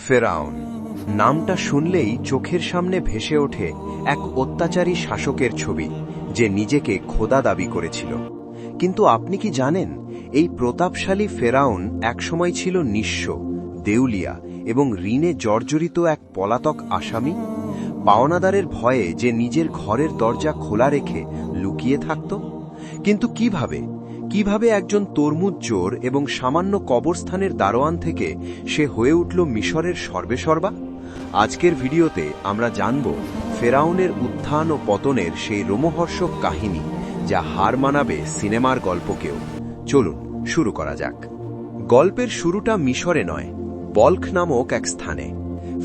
ফেরাউন নামটা শুনলেই চোখের সামনে ভেসে ওঠে এক অত্যাচারী শাসকের ছবি, যে নিজেকে খোদা দাবি করেছিল। কিন্তু আপনি কি জানেন, এই প্রতাপশালী ফেরাউন একসময় ছিল নিঃস্ব, দেউলিয়া এবং ঋণে জর্জরিত এক পলাতক আসামি। পাওনাদারের ভয়ে যে নিজের ঘরের দরজা খোলা রেখে লুকিয়ে থাকত। কিন্তু কিভাবে একজন তরমুজ চোর এবং সামান্য কবরস্থানের দারোয়ান থেকে সে হয়ে উঠল মিশরের সর্বেসর্বা? আজকের ভিডিওতে আমরা জানব ফেরাউনের উত্থান ও পতনের সেই রোমহর্ষক কাহিনী, যা হার মানাবে সিনেমার গল্পকেও। চলুন শুরু করা যাক। গল্পের শুরুটা মিশরে নয়, বলখ নামক এক স্থানে।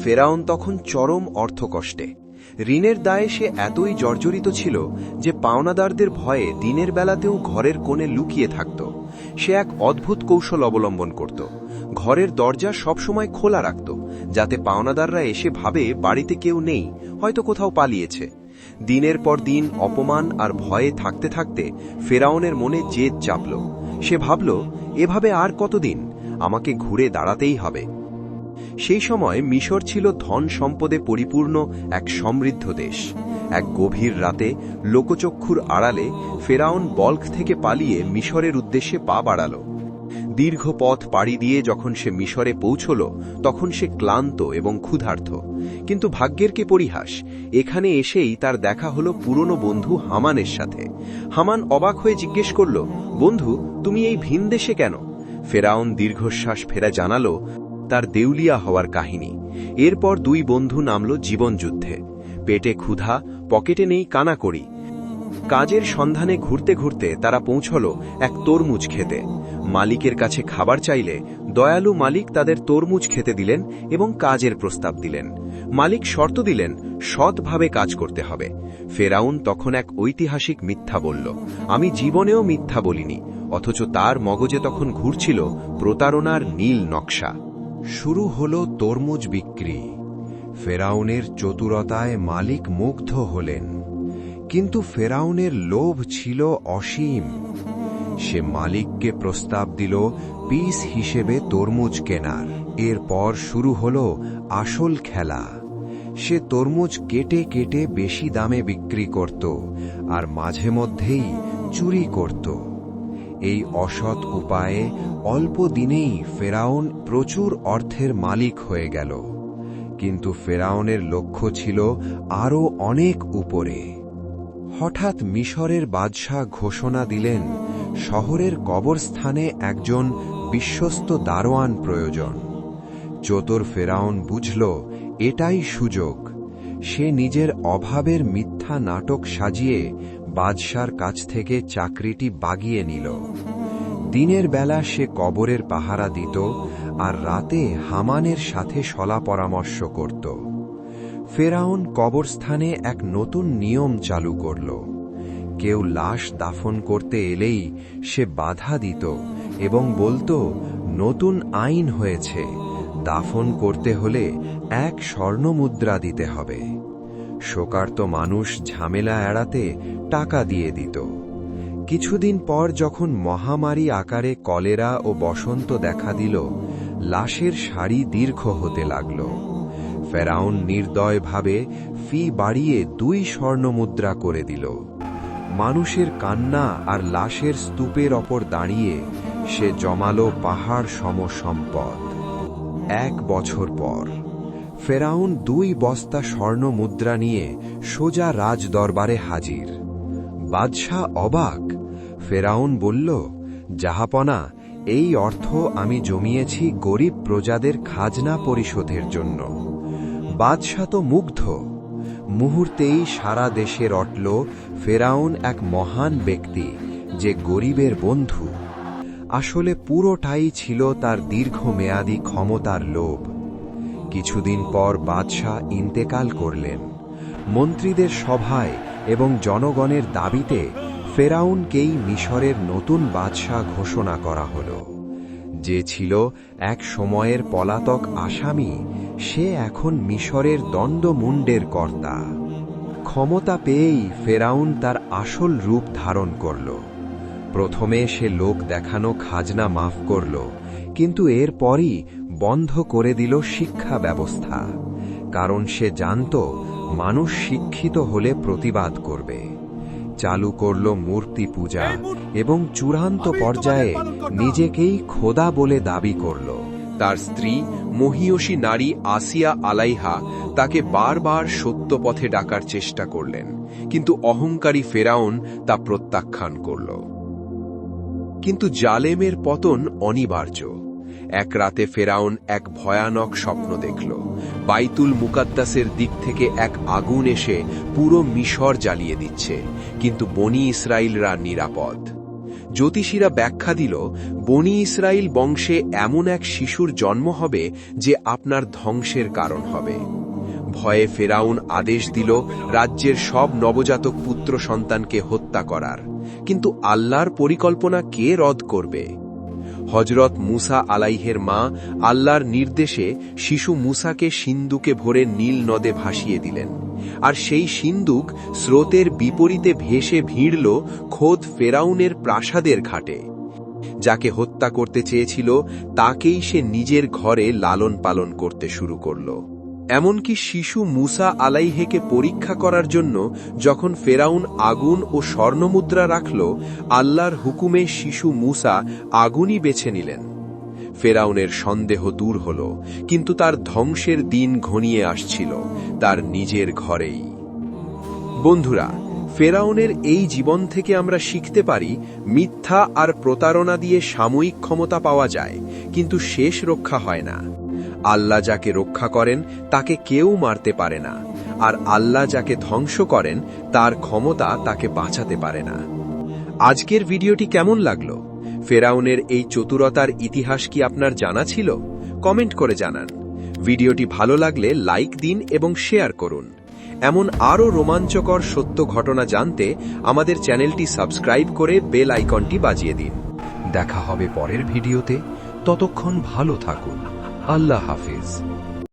ফেরাউন তখন চরম অর্থকষ্টে। ঋণের দায়ে সে এতই জর্জরিত ছিল যে পাওনাদারদের ভয়ে দিনের বেলাতেও ঘরের কোণে লুকিয়ে থাকত। সে এক অদ্ভুত কৌশল অবলম্বন করত। ঘরের দরজা সবসময় খোলা রাখত, যাতে পাওনাদাররা এসে ভাবে বাড়িতে কেউ নেই, হয়তো কোথাও পালিয়েছে। দিনের পর দিন অপমান আর ভয়ে থাকতে থাকতে ফেরাউনের মনে জেদ চাপল। সে ভাবল, এভাবে আর কতদিন, আমাকে ঘুরে দাঁড়াতেই হবে। সেই সময় মিশর ছিল ধন সম্পদে পরিপূর্ণ এক সমৃদ্ধ দেশ। এক গভীর রাতে লোকচক্ষুর আড়ালে ফেরাউন বলখ থেকে পালিয়ে মিশরের উদ্দেশ্যে পা বাড়াল। দীর্ঘ পথ পাড়ি দিয়ে যখন সে মিশরে পৌঁছল, তখন সে ক্লান্ত এবং ক্ষুধার্ত। কিন্তু ভাগ্যের কি পরিহাস, এখানে এসেই তার দেখা হলো পুরনো বন্ধু হামানের সাথে। হামান অবাক হয়ে জিজ্ঞেস করল, বন্ধু, তুমি এই ভিন দেশে কেন? ফেরাউন দীর্ঘশ্বাস ফেরা জানাল তার দেউলিয়া হওয়ার কাহিনী। এরপর দুই বন্ধু নামল জীবনযুদ্ধে। পেটে ক্ষুধা, পকেটে নেই কানাকড়ি। কাজের সন্ধানে ঘুরতে ঘুরতে তারা পৌঁছল এক তরমুজ খেতে। মালিকের কাছে খাবার চাইলে দয়ালু মালিক তাদের তরমুজ খেতে দিলেন এবং কাজের প্রস্তাব দিলেন। মালিক শর্ত দিলেন, সৎভাবে কাজ করতে হবে। ফেরাউন তখন এক ঐতিহাসিক মিথ্যা বলল, আমি জীবনেও মিথ্যা বলিনি। অথচ তার মগজে তখন ঘুরছিল প্রতারণার নীল নকশা। শুরু হল তরমুজ বিক্রি। ফেরাউনের চতুরতায় মালিক মুগ্ধ হলেন, কিন্তু ফেরাউনের লোভ ছিল অসীম। সে মালিককে প্রস্তাব দিল পিস হিসেবে তরমুজ কেনার। এরপর শুরু হল আসল খেলা। সে তরমুজ কেটে কেটে বেশি দামে বিক্রি করত আর মাঝে মধ্যেই চুরি করত। এই অসৎ উপায়ে অল্প দিনেই ফেরাউন প্রচুর অর্থের মালিক হয়ে গেল। কিন্তু ফেরাউনের লক্ষ্য ছিল আরও অনেক উপরে। হঠাৎ মিশরের বাদশাহ ঘোষণা দিলেন, শহরের কবরস্থানে একজন বিশ্বস্ত দারোয়ান প্রয়োজন। চতুর ফেরাউন বুঝল, এটাই সুযোগ। সে নিজের অভাবের মিথ্যা নাটক সাজিয়ে বাদশার কাছ থেকে চাকরিটি বাগিয়ে নিল। দিনের বেলা সে কবরের পাহারা দিত আর রাতে হামানের সাথে সলা পরামর্শ করত। ফেরাউন কবরস্থানে এক নতুন নিয়ম চালু করল। কেউ লাশ দাফন করতে এলেই সে বাধা দিত এবং বলতো, নতুন আইন হয়েছে, দাফন করতে হলে 1 স্বর্ণমুদ্রা দিতে হবে। শোকার্ত মানুষ ঝামেলা এড়াতে টাকা দিয়ে দিত। কিছুদিন পর যখন মহামারী আকারে কলেরা ও বসন্ত দেখা দিল, লাশের সারি দীর্ঘ হতে লাগল। ফেরাউন নির্দয়ভাবে ফি বাড়িয়ে 2 স্বর্ণমুদ্রা করে দিল। মানুষের কান্না আর লাশের স্তূপের ওপর দাঁড়িয়ে সে জমালো পাহাড় সম সম্পদ। 1 বছর পর ফেরাউন 2 বস্তা স্বর্ণ মুদ্রা নিয়ে সোজা রাজদরবারে হাজির। বাদশাহ অবাক। ফেরাউন বলল, জাহাপনা, এই অর্থ আমি জমিয়েছি গরিব প্রজাদের খাজনা পরিশোধের জন্য। বাদশাহ তো মুগ্ধ। মুহূর্তেই সারা দেশে রটল, ফেরাউন এক মহান ব্যক্তি, যে গরিবের বন্ধু। আসলে পুরোটাই ছিল তার দীর্ঘমেয়াদী ক্ষমতার লোভ। কিছুদিন পর বাদশাহ ইন্তেকাল করলেন। মন্ত্রীদের সভায় এবং জনগণের দাবিতে ফেরাউনকেই মিশরের নতুন বাদশাহ ঘোষণা করা হল। যে ছিল এক সময়ের পলাতক আসামি, সে এখন মিশরের দণ্ডমুণ্ডের কর্তা। ক্ষমতা পেয়েই ফেরাউন তার আসল রূপ ধারণ করল। প্রথমে সে লোক দেখানো খাজনা মাফ করল, কিন্তু এরপরই বন্ধ করে দিল শিক্ষা ব্যবস্থা, কারণ সে জানত মানুষ শিক্ষিত হলে প্রতিবাদ করবে। চালু করল মূর্তি পূজা এবং চূড়ান্ত পর্যায়ে নিজেকেই খোদা বলে দাবি করল। তার স্ত্রী মহিয়সী নারী আসিয়া আলাইহা তাকে বারবার সত্য পথে ডাকার চেষ্টা করলেন, কিন্তু অহংকারী ফেরাউন তা প্রত্যাখ্যান করল। কিন্তু জালেমের পতন অনিবার্য। এক রাতে ফেরাউন এক ভয়ানক স্বপ্ন দেখল। বাইতুল মুকাদ্দাসের দিক থেকে এক আগুন এসে পুরো মিশর জ্বালিয়ে দিচ্ছে, কিন্তু বনি ইসরাইলরা নিরাপদ। জ্যোতিষীরা ব্যাখ্যা দিল, বনি ইসরাইল বংশে এমন এক শিশুর জন্ম হবে যে আপনার ধ্বংসের কারণ হবে। ভয়ে ফেরাউন আদেশ দিল রাজ্যের সব নবজাতক পুত্র সন্তানকে হত্যা করার, কিন্তু আল্লাহর পরিকল্পনা কে রদ করবে? হযরত মুসা আলাইহের মা আল্লাহর নির্দেশে শিশু মুসাকে সিন্দুকে ভরে নীল নদে ভাসিয়ে দিলেন, আর সেই সিন্দুক স্রোতের বিপরীতে ভেসে ভিড়ল খোদ ফেরাউনের প্রাসাদের ঘাটে। যাকে হত্যা করতে চেয়েছিল তাকেই সে নিজের ঘরে লালন পালন করতে শুরু করল। এমনকি শিশু মুসা আলাইহেকে পরীক্ষা করার জন্য যখন ফেরাউন আগুন ও স্বর্ণমুদ্রা রাখল, আল্লাহর হুকুমে শিশু মুসা আগুনই বেছে নিলেন। ফেরাউনের সন্দেহ দূর হল, কিন্তু তার ধ্বংসের দিন ঘনিয়ে আসছিল তার নিজের ঘরেই। বন্ধুরা, ফেরাউনের এই জীবন থেকে আমরা শিখতে পারি, মিথ্যা আর প্রতারণা দিয়ে সাময়িক ক্ষমতা পাওয়া যায়, কিন্তু শেষ রক্ষা হয় না। আল্লাহ যাকে রক্ষা করেন তাকে কেউ মারতে পারে না, আর আল্লাহ যাকে ধ্বংস করেন তার ক্ষমতা তাকে বাঁচাতে পারে না। আজকের ভিডিওটি কেমন লাগলো? ফেরাউনের এই চতুরতার ইতিহাস কি আপনার জানা ছিল? কমেন্ট করে জানান। ভিডিওটি ভালো লাগলে লাইক দিন এবং শেয়ার করুন। এমন আরও রোমাঞ্চকর সত্য ঘটনা জানতে আমাদের চ্যানেলটি সাবস্ক্রাইব করে বেল আইকনটি বাজিয়ে দিন। দেখা হবে পরের ভিডিওতে। ততক্ষণ ভালো থাকুন। আল্লাহ হাফেজ।